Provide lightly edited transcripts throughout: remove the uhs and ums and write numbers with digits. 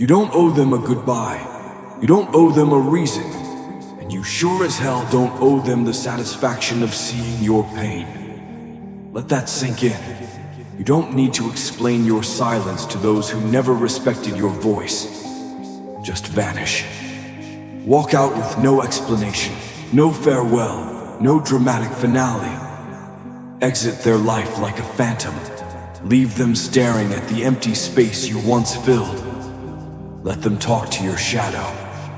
You don't owe them a goodbye. You don't owe them a reason. And you sure as hell don't owe them the satisfaction of seeing your pain. Let that sink in. You don't need to explain your silence to those who never respected your voice. Just vanish. Walk out with no explanation, no farewell, no dramatic finale. Exit their life like a phantom. Leave them staring at the empty space you once filled. Let them talk to your shadow,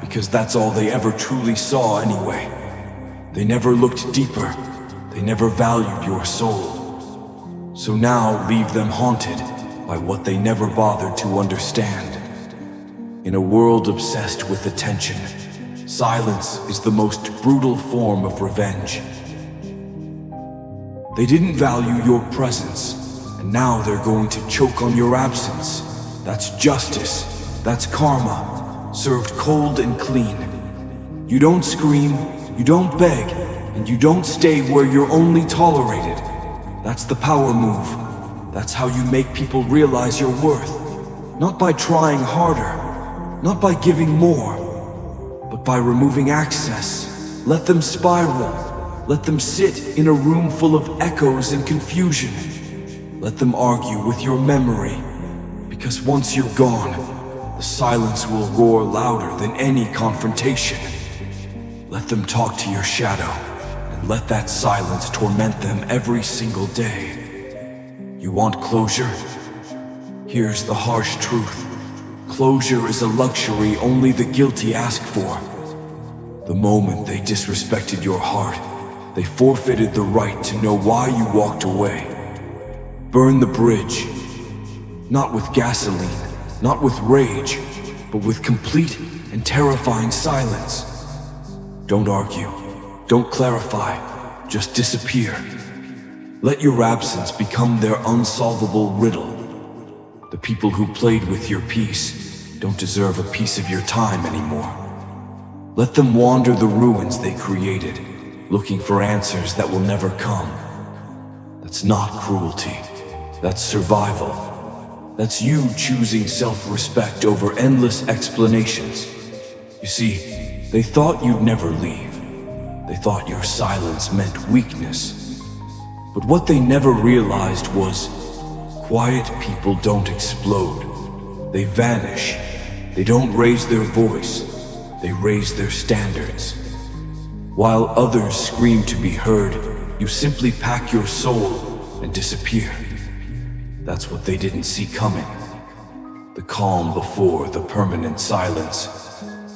because that's all they ever truly saw anyway. They never looked deeper. They never valued your soul. So now leave them haunted by what they never bothered to understand. In a world obsessed with attention, silence is the most brutal form of revenge. They didn't value your presence, and now they're going to choke on your absence. That's justice. That's karma, served cold and clean. You don't scream, you don't beg, and you don't stay where you're only tolerated. That's the power move. That's how you make people realize your worth. Not by trying harder, not by giving more, but by removing access. Let them spiral. Let them sit in a room full of echoes and confusion. Let them argue with your memory, because once you're gone, the silence will roar louder than any confrontation. Let them talk to your shadow, and let that silence torment them every single day. You want closure? Here's the harsh truth. Closure is a luxury only the guilty ask for. The moment they disrespected your heart, they forfeited the right to know why you walked away. Burn the bridge, not with gasoline, not with rage, but with complete and terrifying silence. Don't argue, don't clarify, just disappear. Let your absence become their unsolvable riddle. The people who played with your peace don't deserve a piece of your time anymore. Let them wander the ruins they created, looking for answers that will never come. That's not cruelty, that's survival. That's you choosing self-respect over endless explanations. You see, they thought you'd never leave. They thought your silence meant weakness. But what they never realized was, quiet people don't explode. They vanish. They don't raise their voice. They raise their standards. While others scream to be heard, you simply pack your soul and disappear. That's what they didn't see coming. The calm before the permanent silence.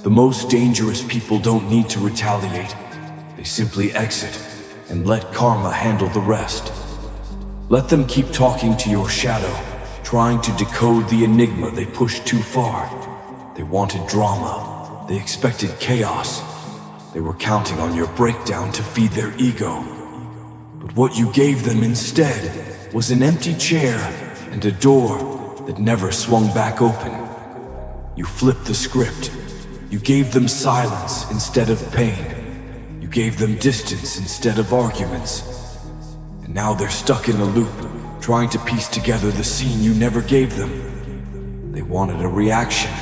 The most dangerous people don't need to retaliate. They simply exit and let karma handle the rest. Let them keep talking to your shadow, trying to decode the enigma they pushed too far. They wanted drama. They expected chaos. They were counting on your breakdown to feed their ego. But what you gave them instead was an empty chair and a door that never swung back open. You flipped the script. You gave them silence instead of pain. You gave them distance instead of arguments. And now they're stuck in a loop, trying to piece together the scene you never gave them. They wanted a reaction,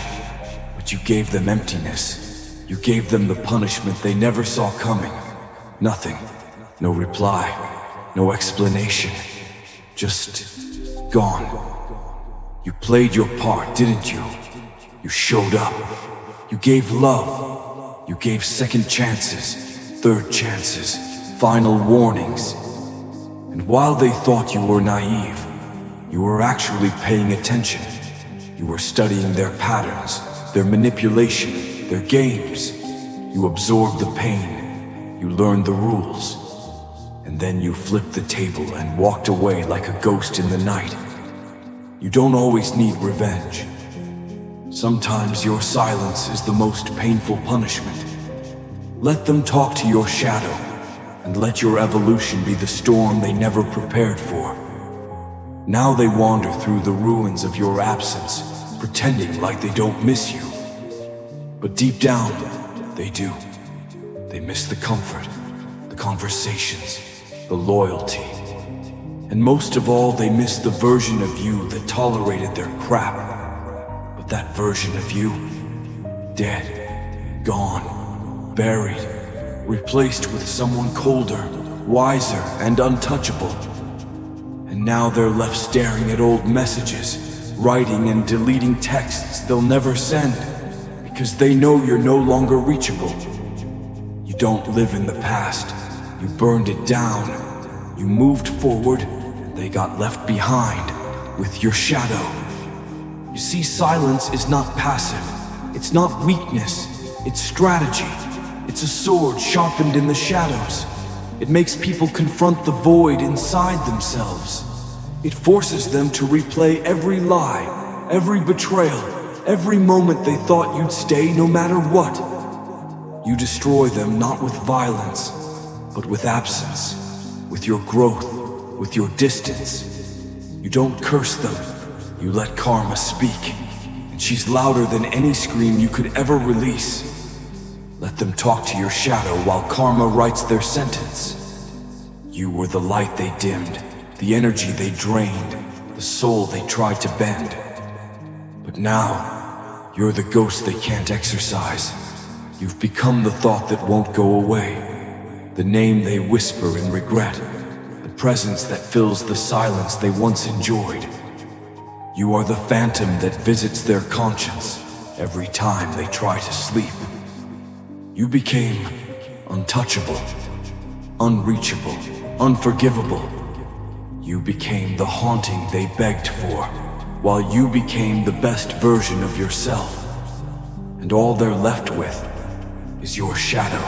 but you gave them emptiness. You gave them the punishment they never saw coming. Nothing. No reply. No explanation. Just gone. You played your part, didn't you? You showed up. You gave love. You gave second chances, third chances, final warnings. And while they thought you were naive, you were actually paying attention. You were studying their patterns, their manipulation, their games. You absorbed the pain. You learned the rules. And then you flipped the table and walked away like a ghost in the night. You don't always need revenge. Sometimes your silence is the most painful punishment. Let them talk to your shadow, and let your evolution be the storm they never prepared for. Now they wander through the ruins of your absence, pretending like they don't miss you. But deep down, they do. They miss the comfort, the conversations, the loyalty. And most of all, they miss the version of you that tolerated their crap, but But that version of you, dead, gone, buried, replaced with someone colder, wiser, and untouchable. And now they're left staring at old messages, writing and deleting texts they'll never send, because they know you're no longer reachable. You don't live in the past, you burned it down. You moved forward, and they got left behind with your shadow. You see, silence is not passive, it's not weakness, it's strategy. It's a sword sharpened in the shadows. It makes people confront the void inside themselves. It forces them to replay every lie, every betrayal, every moment they thought you'd stay no matter what. You destroy them not with violence, but with absence, with your growth, with your distance. You don't curse them, you let karma speak, and she's louder than any scream you could ever release. Let them talk to your shadow while karma writes their sentence. You were the light they dimmed, the energy they drained, the soul they tried to bend. But now, you're the ghost they can't exorcise. You've become the thought that won't go away, the name they whisper in regret, the presence that fills the silence they once enjoyed. You are the phantom that visits their conscience every time they try to sleep. You became untouchable, unreachable, unforgivable. You became the haunting they begged for, while you became the best version of yourself. And all they're left with is your shadow.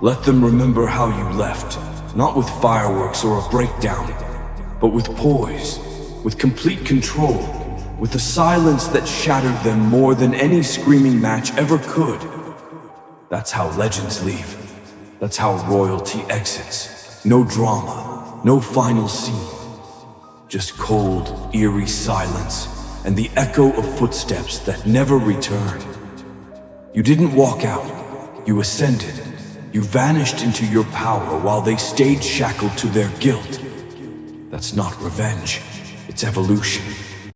Let them remember how you left, not with fireworks or a breakdown, but with poise, with complete control, with a silence that shattered them more than any screaming match ever could. That's how legends leave. That's how royalty exits. No drama, no final scene. Just cold, eerie silence and the echo of footsteps that never return. You didn't walk out, you ascended. You vanished into your power while they stayed shackled to their guilt. That's not revenge, it's evolution.